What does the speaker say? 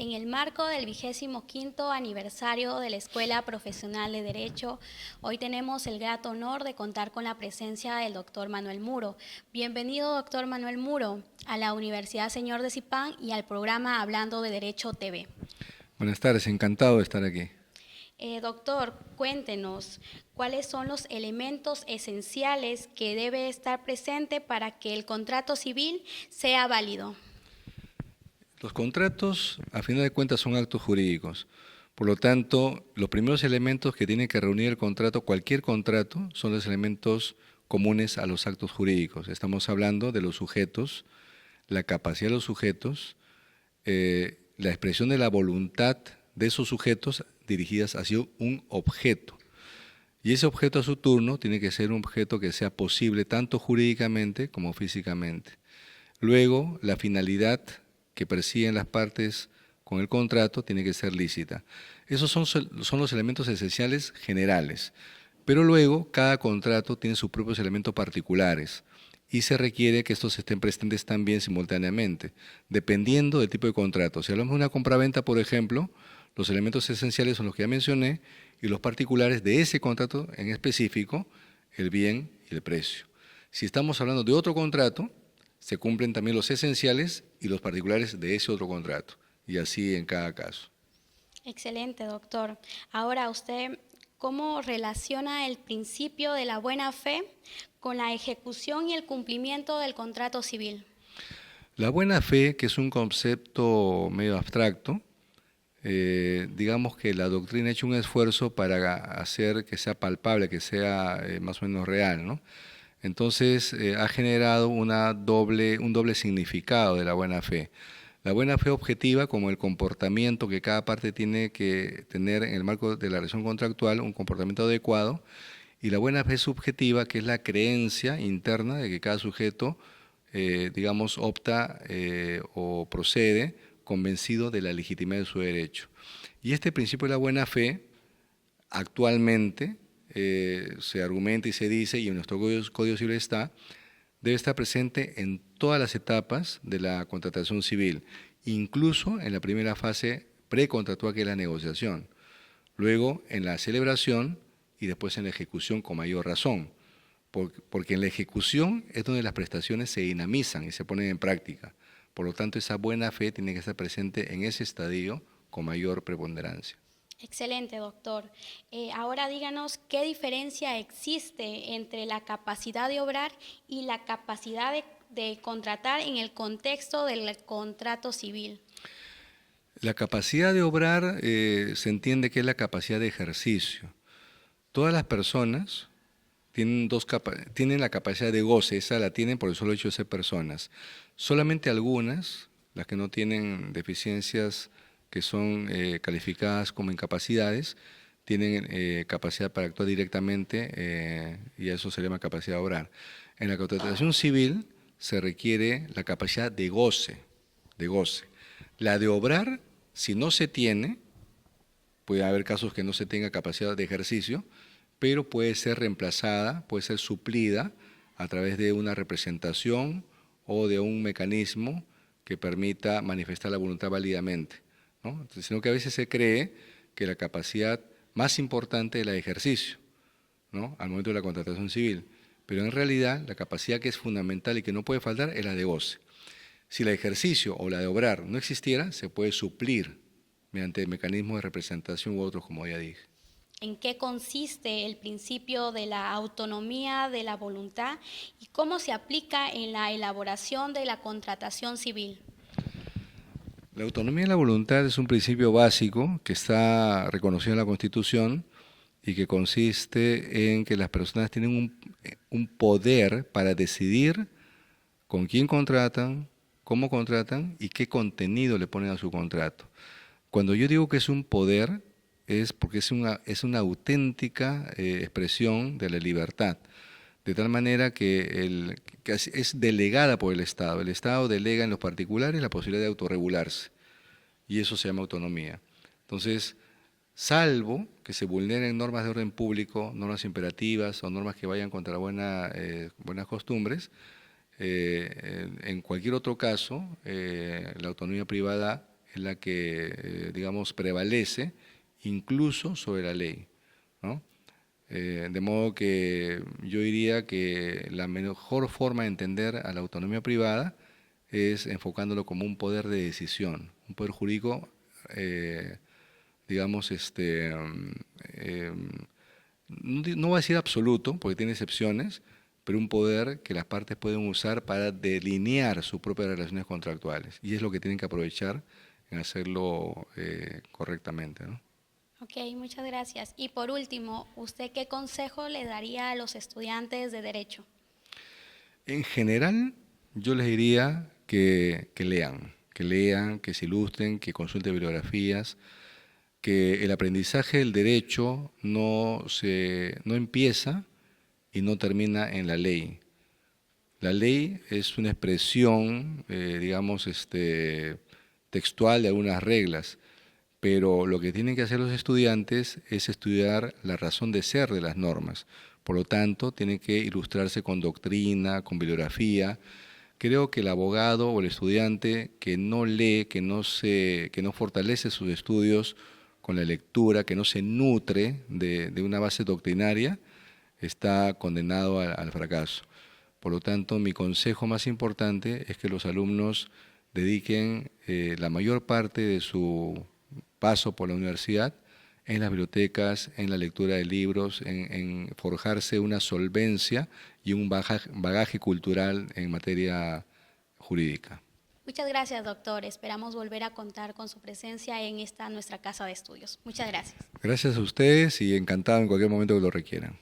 En el marco del 25º aniversario de la Escuela Profesional de Derecho, hoy tenemos el grato honor de contar con la presencia del doctor Manuel Muro. Bienvenido, doctor Manuel Muro, a la Universidad Señor de Zipán y al programa Hablando de Derecho TV. Buenas tardes, encantado de estar aquí. Doctor, cuéntenos, ¿cuáles son los elementos esenciales que debe estar presente para que el contrato civil sea válido? Los contratos, a final de cuentas, son actos jurídicos. Por lo tanto, los primeros elementos que tiene que reunir el contrato, cualquier contrato, son los elementos comunes a los actos jurídicos. Estamos hablando de los sujetos, la capacidad de los sujetos, la expresión de la voluntad de esos sujetos dirigidas hacia un objeto. Y ese objeto a su turno tiene que ser un objeto que sea posible tanto jurídicamente como físicamente. Luego, la finalidad que persiguen las partes con el contrato tiene que ser lícita. Esos son los elementos esenciales generales. Pero luego, cada contrato tiene sus propios elementos particulares y se requiere que estos estén presentes también simultáneamente, dependiendo del tipo de contrato. Si hablamos de una compraventa, por ejemplo, los elementos esenciales son los que ya mencioné y los particulares de ese contrato en específico, el bien y el precio. Si estamos hablando de otro contrato, se cumplen también los esenciales y los particulares de ese otro contrato, y así en cada caso. Excelente, doctor. Ahora, ¿usted cómo relaciona el principio de la buena fe con la ejecución y el cumplimiento del contrato civil? La buena fe, que es un concepto medio abstracto, digamos que la doctrina ha hecho un esfuerzo para hacer que sea palpable, que sea más o menos real, ¿no? Entonces ha generado un doble significado de la buena fe. La buena fe objetiva como el comportamiento que cada parte tiene que tener en el marco de la relación contractual, un comportamiento adecuado, y la buena fe subjetiva, que es la creencia interna de que cada sujeto, digamos, opta o procede convencido de la legitimidad de su derecho. Y este principio de la buena fe, actualmente, se argumenta y se dice, y en nuestro Código Civil está, debe estar presente en todas las etapas de la contratación civil, incluso en la primera fase precontractual, que es la negociación, luego en la celebración y después en la ejecución con mayor razón, porque en la ejecución es donde las prestaciones se dinamizan y se ponen en práctica. Por lo tanto, esa buena fe tiene que estar presente en ese estadio con mayor preponderancia. Excelente, doctor. Ahora díganos qué diferencia existe entre la capacidad de obrar y la capacidad de contratar en el contexto del contrato civil. La capacidad de obrar se entiende que es la capacidad de ejercicio. Todas las personas tienen la capacidad de goce, esa la tienen por el solo hecho de ser personas. Solamente algunas, las que no tienen deficiencias que son calificadas como incapacidades, tienen capacidad para actuar directamente y a eso se llama capacidad de obrar. En la contratación civil se requiere la capacidad de goce, de goce. La de obrar, si no se tiene, puede haber casos que no se tenga capacidad de ejercicio, pero puede ser reemplazada, puede ser suplida a través de una representación o de un mecanismo que permita manifestar la voluntad válidamente, ¿no? Entonces, sino que a veces se cree que la capacidad más importante es la de ejercicio, ¿no?, al momento de la contratación civil, pero en realidad la capacidad que es fundamental y que no puede faltar es la de goce. Si la de ejercicio o la de obrar no existiera, se puede suplir mediante mecanismos de representación u otros, como ya dije. ¿En qué consiste el principio de la autonomía de la voluntad y cómo se aplica en la elaboración de la contratación civil? La autonomía de la voluntad es un principio básico que está reconocido en la Constitución y que consiste en que las personas tienen un poder para decidir con quién contratan, cómo contratan y qué contenido le ponen a su contrato. Cuando yo digo que es un poder, es porque es una auténtica expresión de la libertad, de tal manera que es delegada por el Estado. El Estado delega en los particulares la posibilidad de autorregularse, y eso se llama autonomía. Entonces, salvo que se vulneren normas de orden público, normas imperativas o normas que vayan contra buenas costumbres, en cualquier otro caso, la autonomía privada es la que, digamos, prevalece incluso sobre la ley, ¿no? De modo que yo diría que la mejor forma de entender a la autonomía privada es enfocándolo como un poder de decisión, un poder jurídico, digamos, no voy a decir absoluto, porque tiene excepciones, pero un poder que las partes pueden usar para delinear sus propias relaciones contractuales. Y es lo que tienen que aprovechar en hacerlo correctamente, ¿no? Ok, muchas gracias. Y por último, ¿usted qué consejo le daría a los estudiantes de Derecho? En general, yo les diría que lean, que se ilustren, que consulten bibliografías, que el aprendizaje del derecho no empieza y no termina en la ley. La ley es una expresión, digamos, textual de algunas reglas, pero lo que tienen que hacer los estudiantes es estudiar la razón de ser de las normas. Por lo tanto, tienen que ilustrarse con doctrina, con bibliografía. Creo que el abogado o el estudiante que no lee, que no fortalece sus estudios con la lectura, que no se nutre de una base doctrinaria, está condenado al fracaso. Por lo tanto, mi consejo más importante es que los alumnos dediquen la mayor parte de su paso por la universidad en las bibliotecas, en la lectura de libros, en forjarse una solvencia y un bagaje cultural en materia jurídica. Muchas gracias, doctor. Esperamos volver a contar con su presencia en esta nuestra casa de estudios. Muchas gracias. Gracias a ustedes y encantado en cualquier momento que lo requieran.